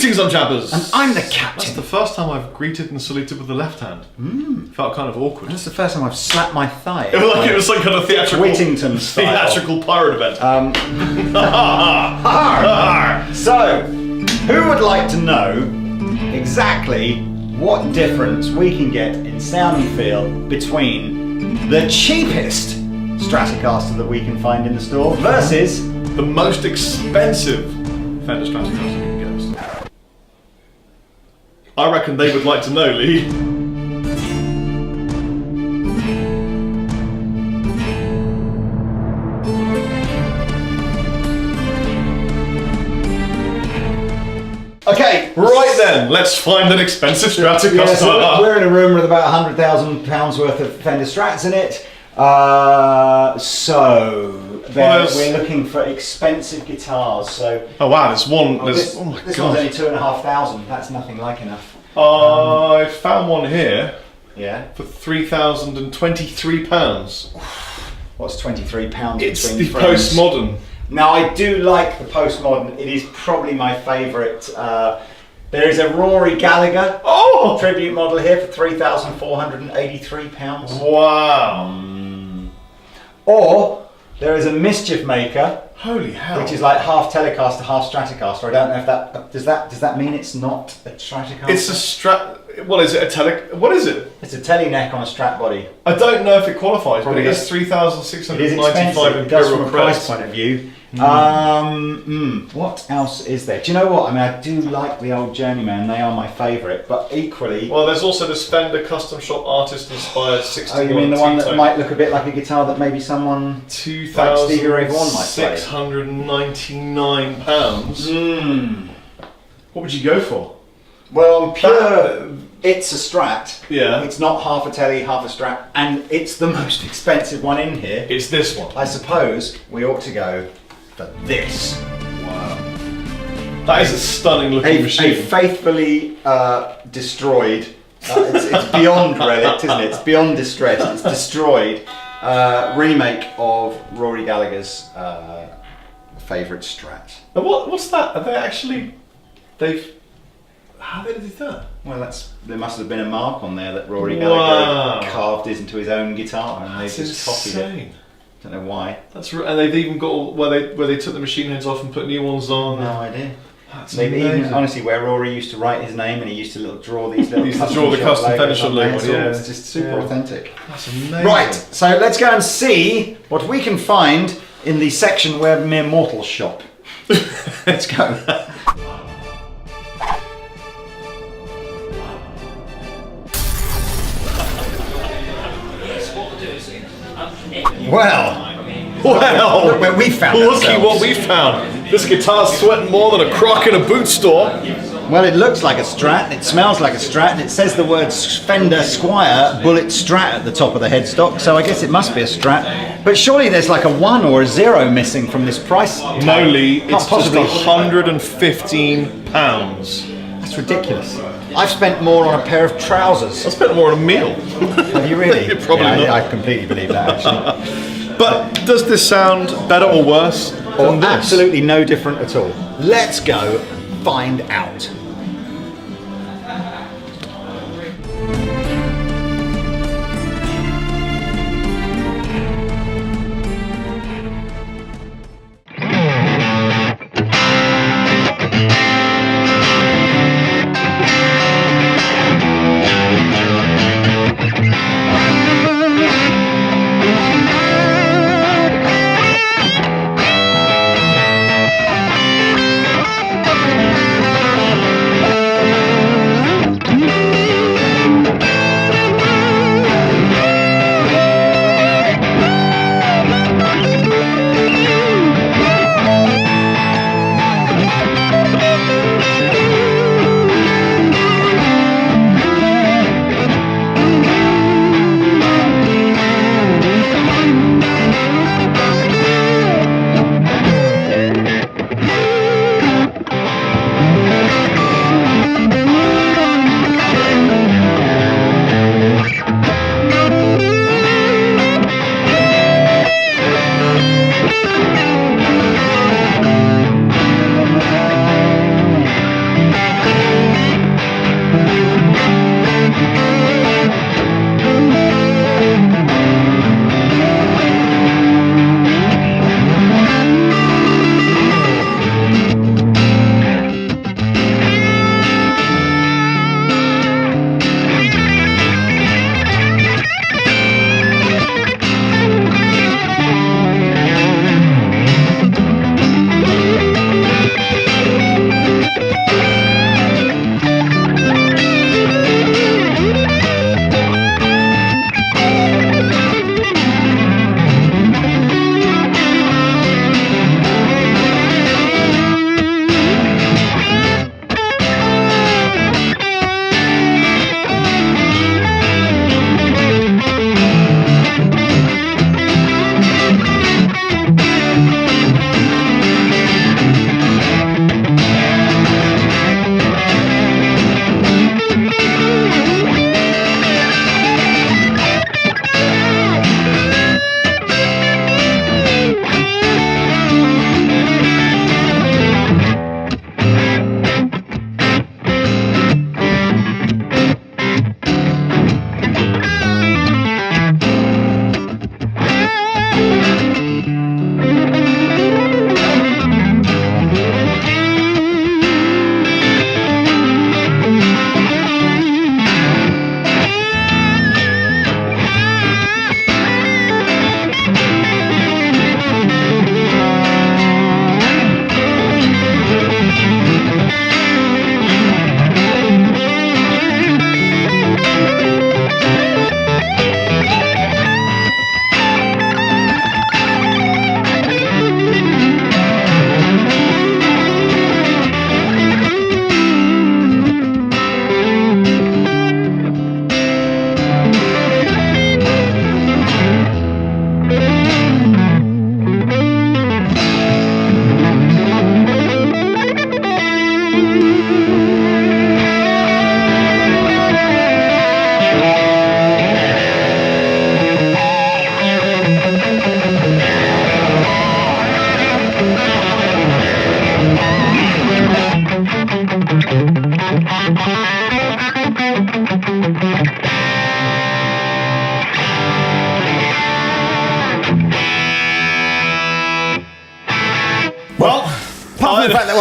Greetings, I'm Chappers. And I'm the captain. That's the first time I've greeted and saluted with the left hand. Felt kind of awkward. That's the first time I've slapped my thigh. It was like kind of theatrical. Whittington style. Theatrical pirate event. So, who would like to know exactly what difference we can get in sound and feel between the cheapest Stratocaster that we can find in the store versus the most expensive Fender Stratocaster you can get us. I reckon they would like to know, Lee. Okay, right then, let's find an expensive Stratocaster. Yeah, so we're in a room with about £100,000 worth of Fender Strats in it. We're looking for expensive guitars. So oh wow, there's one. This oh my one's god, only £2,500. That's nothing like enough. I found one here. Yeah. For £3,023. What's £23? It's between the friends? postmodern. Now I do like the postmodern. It is probably my favourite. There is a Rory Gallagher tribute model here for £3,483. Wow. Or there is a Mischief Maker. Holy hell! Which is like half Telecaster, half Stratocaster. I don't know if that does that mean it's not a Stratocaster. It's a Strat. What is it? What is it? It's a Tele neck on a Strat body. I don't know if it qualifies, Probably but it is $3,695 It is expensive. It does from a price credits. point of view. What else is there? Do you know what? I mean, I do like the old Journeyman. They are my favourite, but equally. Well, there's also this Fender Custom Shop Artist Inspired 61. Oh, you mean the one that might look a bit like a guitar that maybe someone like Stevie Ray Vaughan might play? £699. What would you go for? Well, on pure, it's a Strat. Yeah. It's not half a Tele, half a Strat, and it's the most expensive one in here. It's this one. I suppose we ought to go for this. Wow. That is a stunning looking machine. A faithfully destroyed, it's beyond relic, isn't it? It's beyond distress, it's destroyed remake of Rory Gallagher's favourite Strat. Now what's that? Are they actually, how did they do that? Well, there must have been a mark on there that Rory Gallagher carved into his own guitar, and they just copied it. Don't know why. And they've even got where they took the machine heads off and put new ones on. No idea. That's Maybe amazing. even honestly, where Rory used to write his name and he used to draw these little. He used to draw the custom Fender shop logo. Yeah, it's just super authentic. That's amazing. Right, so let's go and see what we can find in the section where mere mortals shop. Let's go. Well, look where we found Looky ourselves. what we found. This guitar's sweating more than a crock in a boot store. Well, it looks like a Strat, it smells like a Strat, and it says the words Fender Squier Bullet Strat at the top of the headstock, so I guess it must be a Strat. But surely there's like a 1 or a 0 missing from this price tag. No, Lee, it's just possibly. £115. That's ridiculous. I've spent more on a pair of trousers. I spent more on a meal. Have you really? Probably not. I completely believe that, actually. But does this sound better or worse Or than this? absolutely no different at all. Let's go find out.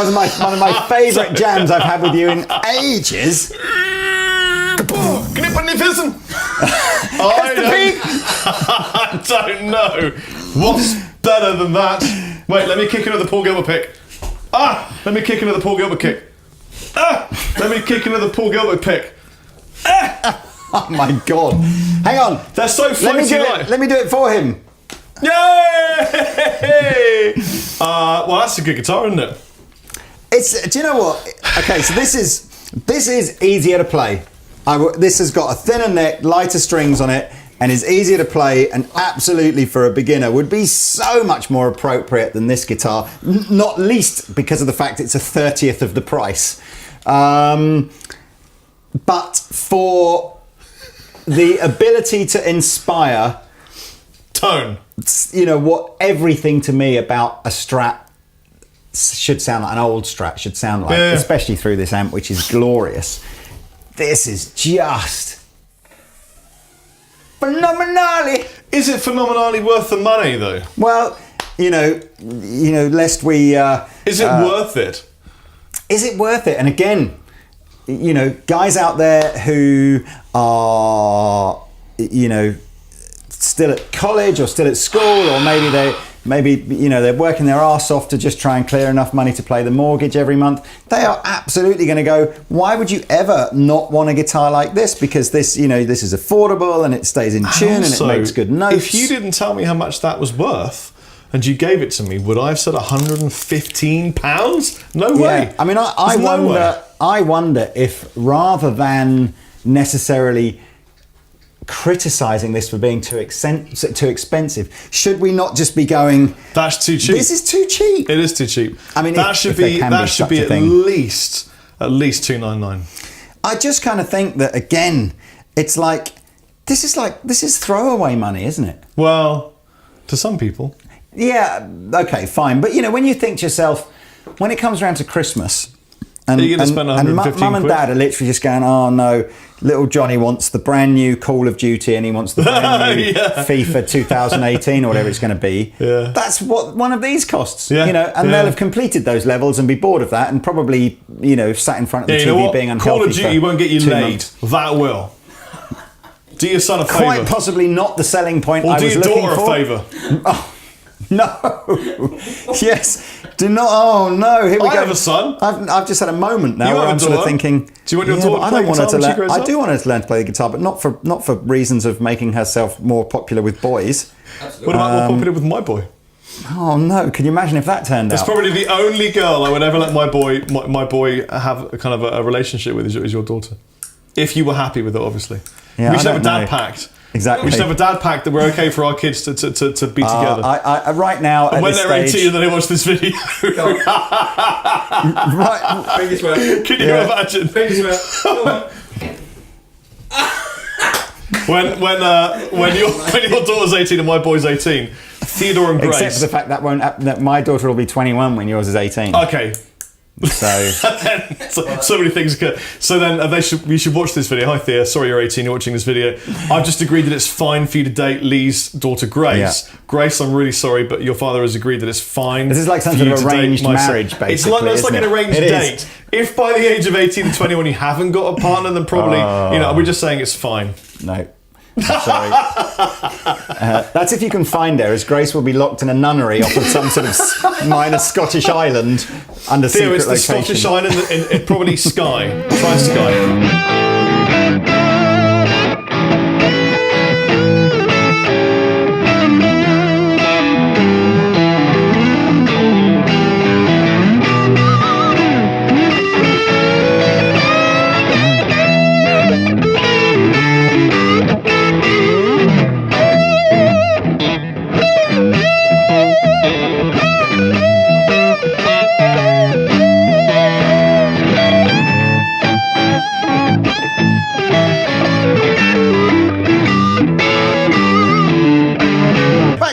one of my favourite jams I've had with you in ages. Knippen i fissen! I don't know. What's better than that? Wait, let me kick another Paul Gilbert pick. Let me kick another Paul Gilbert kick. Let me kick another Paul Gilbert pick. Oh my God. Hang on. They're so floaty light. Let me do it for him. Yay! Well, that's a good guitar, isn't it? Do you know what? Okay, so this is easier to play. This has got a thinner neck, lighter strings on it, and is easier to play, and absolutely for a beginner would be so much more appropriate than this guitar, not least because of the fact it's a 30th of the price. But for the ability to inspire tone, you know what, everything to me about a Strat should sound like, an old Strat should sound like, especially through this amp, which is glorious. This is just phenomenally. Is it phenomenally worth the money though? Well, you know, lest we. Is it worth it? Is it worth it? And again, you know, guys out there who are, you know, still at college or still at school, or maybe they're working their arse off to just try and clear enough money to pay the mortgage every month. They are absolutely going to go, why would you ever not want a guitar like this? Because this, you know, this is affordable and it stays in tune and it makes good notes. If you didn't tell me how much that was worth and you gave it to me, would I have said £115? No way. Yeah. I mean, I wonder if, rather than necessarily criticising this for being too expensive, should we not just be going, that's too cheap? This is too cheap. It is too cheap. I mean, that should be at least $299. I just kind of think that, again, it's like this is throwaway money, isn't it? Well, to some people. Yeah, okay, fine. But you know, when you think to yourself, when it comes around to Christmas, and you're going to spend 115 Mum and Dad are literally just going, oh no, little Johnny wants the brand new Call of Duty and he wants the brand new FIFA 2018 or whatever it's going to be. Yeah. That's what one of these costs. Yeah. You know, and they'll have completed those levels and be bored of that and probably, you know, sat in front of the TV being unhealthy. Call of Duty won't get you laid. That will. Do your son a favour. Quite possibly not the selling point I was looking for. Or do your daughter a favour. Oh, no. Yes. Do not. Oh no. Here we go. I have a son. I've just had a moment now where I'm sort of thinking. Do you want your daughter to play guitar when she grows up? I do want her to learn to play the guitar, but not for reasons of making herself more popular with boys. Absolutely. What about more popular with my boy? Oh no! Can you imagine if that turned out? It's probably the only girl I would ever let my boy have a kind of a relationship with is your daughter. If you were happy with it, obviously. Yeah, we should have a dad pact. Exactly. We should have a dad pact that we're okay for our kids to be together. I right now, and at when this they're stage, 18 and they watch this video. Right. Fingers well. Can you imagine? Fingers well. when your daughter's 18 and my boy's 18, Theodore and Grace. Except for the fact that my daughter will be 21 when yours is 18. Okay. So many things occur. So then we should watch this video. Hi Thea, sorry you're 18, you're watching this video. I've just agreed that it's fine for you to date Lee's daughter Grace. Yeah. Grace, I'm really sorry, but your father has agreed that it's fine. This is like some sort of arranged marriage, basically. It's like an arranged date. If by the age of 18 and 21 you haven't got a partner, then probably, we're just saying it's fine. No. Sorry. That's if you can find her, as Grace will be locked in a nunnery off of some sort of minor Scottish island under secret it's location. The Scottish island in probably Skye. Try Skye.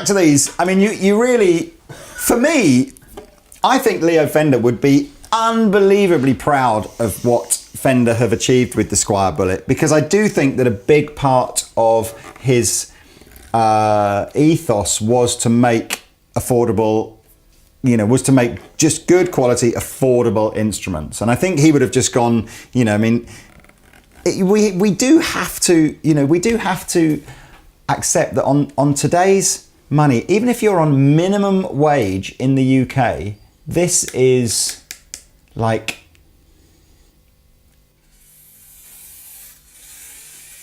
To these, I mean, you really, for me, I think Leo Fender would be unbelievably proud of what Fender have achieved with the Squier Bullet, because I do think that a big part of his ethos was to make affordable was to make just good quality, affordable instruments. And I think he would have just gone, we do have to accept that on today's money, even if you're on minimum wage in the UK, this is like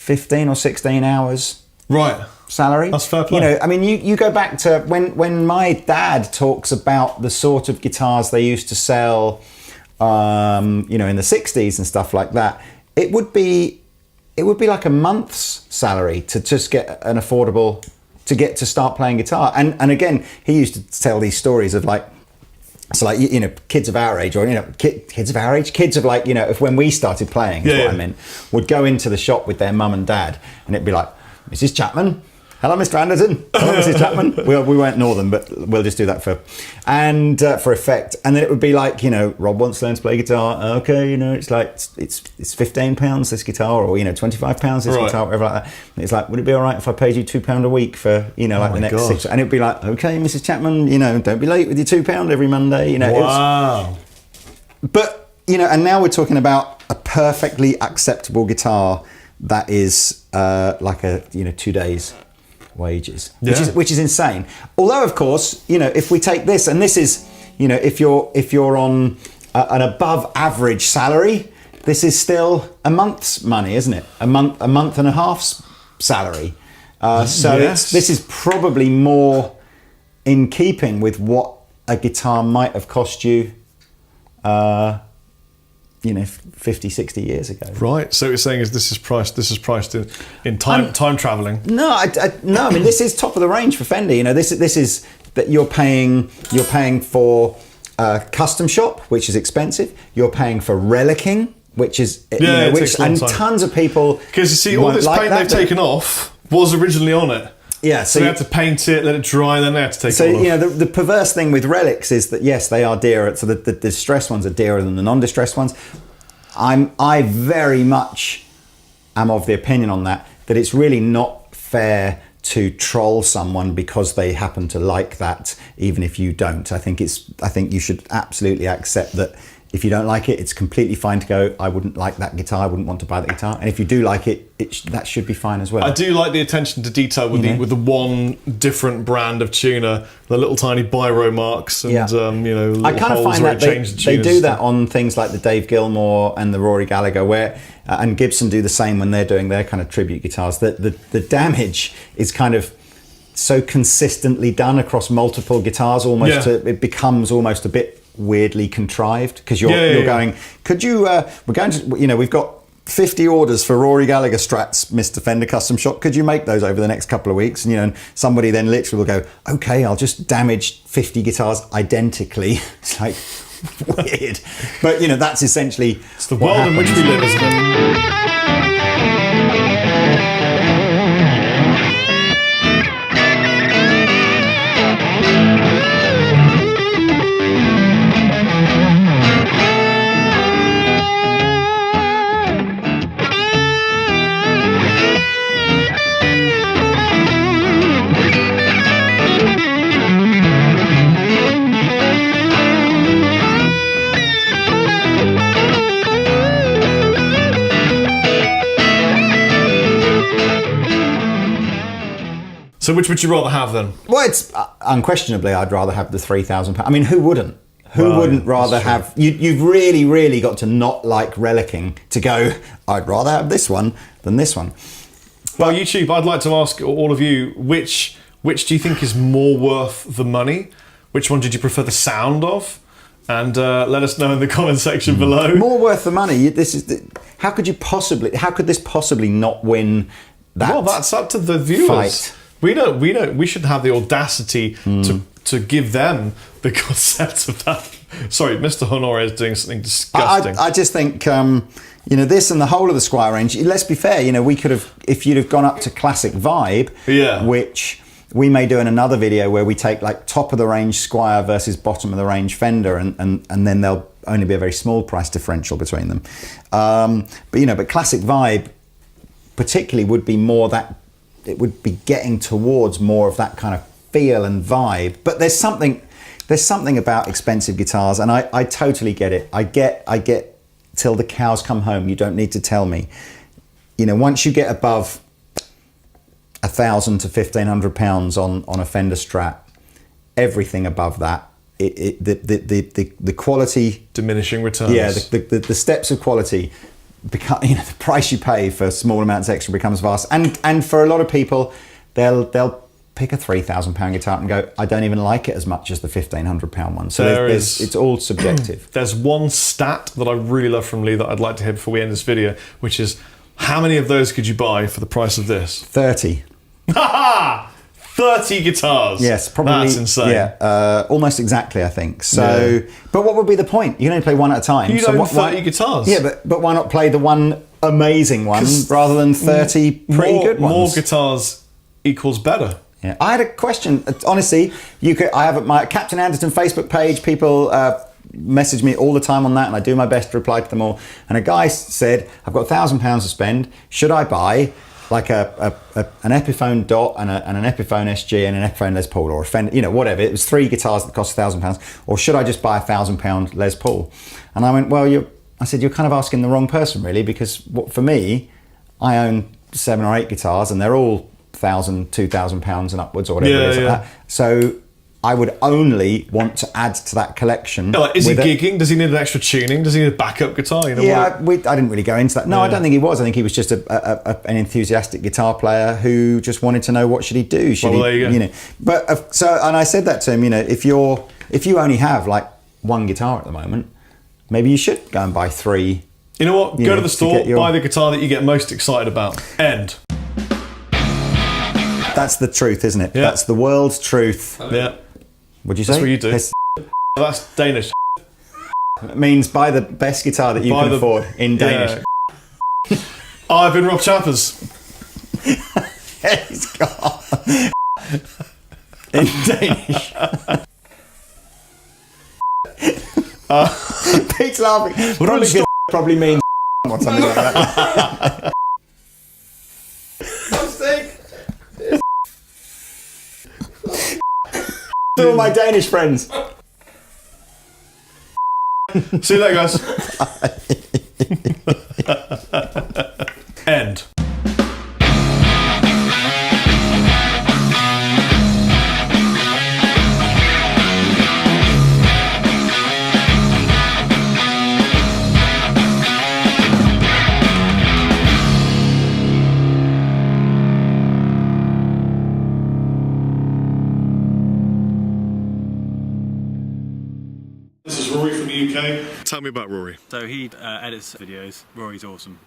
15 or 16 hours right salary. That's fair play. You go back to when my dad talks about the sort of guitars they used to sell, in the 60s and stuff like that. It would be like a month's salary to just get an affordable, to start playing guitar. And again, he used to tell these stories of like, so like, kids of our age, or, kids of like, if when we started playing, is what I meant, would go into the shop with their mum and dad, and it'd be like, Mrs. Chapman, hello, Mr. Anderton, hello, Mrs. Chapman. We weren't Northern, but we'll just do that for effect. And then it would be like, Rob wants to learn to play guitar. Okay, it's like, it's £15 this guitar, or, £25 this guitar, whatever like that. And it's like, would it be all right if I paid you £2 a week for, the next 6? And it'd be like, okay, Mrs. Chapman, don't be late with your £2 every Monday. Wow. But, and now we're talking about a perfectly acceptable guitar that is like 2 days wages, which is insane. Although, of course, if we take this, and this is, if you're on an above average salary, this is still a month's money, isn't it? A month and a half's salary. This is probably more in keeping with what a guitar might have cost you 50, 60 years ago. Right. So what you're saying is this is priced in time traveling. No, I mean, this is top of the range for Fender. This is that you're paying for custom shop, which is expensive. You're paying for relicking, which is tons of people. Because you see, all this paint they've taken off was originally on it. Yeah, so they had to paint it, let it dry, then they had to take it off. So, the perverse thing with relics is that, yes, they are dearer. So the distressed ones are dearer than the non-distressed ones. I very much am of the opinion on that it's really not fair to troll someone because they happen to like that, even if you don't. I think you should absolutely accept that if you don't like it, it's completely fine to go, I wouldn't like that guitar, I wouldn't want to buy that guitar. And if you do like it, that should be fine as well. I do like the attention to detail with the one different brand of tuner, the little tiny biro marks and little I kind of holes find where that it changes the they tuners. do that on things like the Dave Gilmour and the Rory Gallagher, where and Gibson do the same when they're doing their kind of tribute guitars. The damage is kind of so consistently done across multiple guitars, it becomes almost a bit weirdly contrived, because you're going, could you we're going to, we've got 50 orders for Rory Gallagher Strats, Mr. Fender Custom Shop, could you make those over the next couple of weeks? And and somebody then literally will go, okay, I'll just damage 50 guitars identically. It's like weird, but that's essentially it's the world in which we live, isn't it? So which would you rather have then? Well, it's unquestionably, I'd rather have the £3,000. I mean, who wouldn't? Who wouldn't rather have... You've really, really got to not like relicking to go, I'd rather have this one than this one. Well, YouTube, I'd like to ask all of you, which do you think is more worth the money? Which one did you prefer the sound of? And let us know in the comment section below. More worth the money. How could this possibly not win that? Well, that's up to the viewers. Fight. We should have the audacity to give them the concept of that. Sorry, Mr. Honore is doing something disgusting. I just think this and the whole of the Squier range. Let's be fair. We could have, if you'd have gone up to Classic Vibe, which we may do in another video where we take like top of the range Squier versus bottom of the range Fender, and then there'll only be a very small price differential between them. But Classic Vibe particularly would be more that. It would be getting towards more of that kind of feel and vibe. But there's something, there's something about expensive guitars, and I totally get it. I get till the cows come home. You don't need to tell me. You know, once you get above £1,000 to £1,500 on a Fender Strat, everything above that, the quality, diminishing returns. Yeah, the steps of quality become, you know, the price you pay for small amounts extra becomes vast. And for a lot of people, they'll pick a £3,000 guitar and go, I don't even like it as much as the £1,500 one. So it's all subjective. There's one stat that I really love from Lee that I'd like to hear before we end this video, which is, how many of those could you buy for the price of this? 30. Ha 30 guitars. Yes, probably. That's insane. Yeah, almost exactly, I think. So, but what would be the point? You can only play one at a time. You own 30 guitars. Yeah, but why not play the one amazing one rather than 30 pretty good ones? More guitars equals better. Yeah. I had a question. Honestly, I have my Captain Anderton Facebook page. People message me all the time on that, and I do my best to reply to them all. And a guy said, I've got £1,000 to spend. Should I buy like an Epiphone Dot and an Epiphone SG and an Epiphone Les Paul, or a Fender, you know, whatever? It was 3 guitars that cost £1,000, or should I just buy a £1,000 Les Paul? And I went, well, I said, you're kind of asking the wrong person, really, because for me, I own 7 or 8 guitars, and they're all £1,000, £2,000 and upwards, or whatever it is. Like that. So I would only want to add to that collection. Yeah, like, is he gigging? Does he need an extra tuning? Does he need a backup guitar? You know, yeah, I didn't really go into that. No, I don't think he was. I think he was just an enthusiastic guitar player who just wanted to know what should he do. Should there you go. You know, but and I said that to him. You know, if you only have like one guitar at the moment, maybe you should go and buy 3. You know what? Go to the store, buy the guitar that you get most excited about. End. That's the truth, isn't it? Yeah. That's the world's truth. Yeah. What'd you say? That's what you do. That's Danish. It means buy the best guitar that you can afford in Danish. Yeah. I've been Rob Chapman. He's gone. In Danish. Pete's laughing. Probably means or something like that. To all my Danish friends. See you later, guys. End. This is Rory from the UK. Tell me about Rory. So he edits videos. Rory's awesome.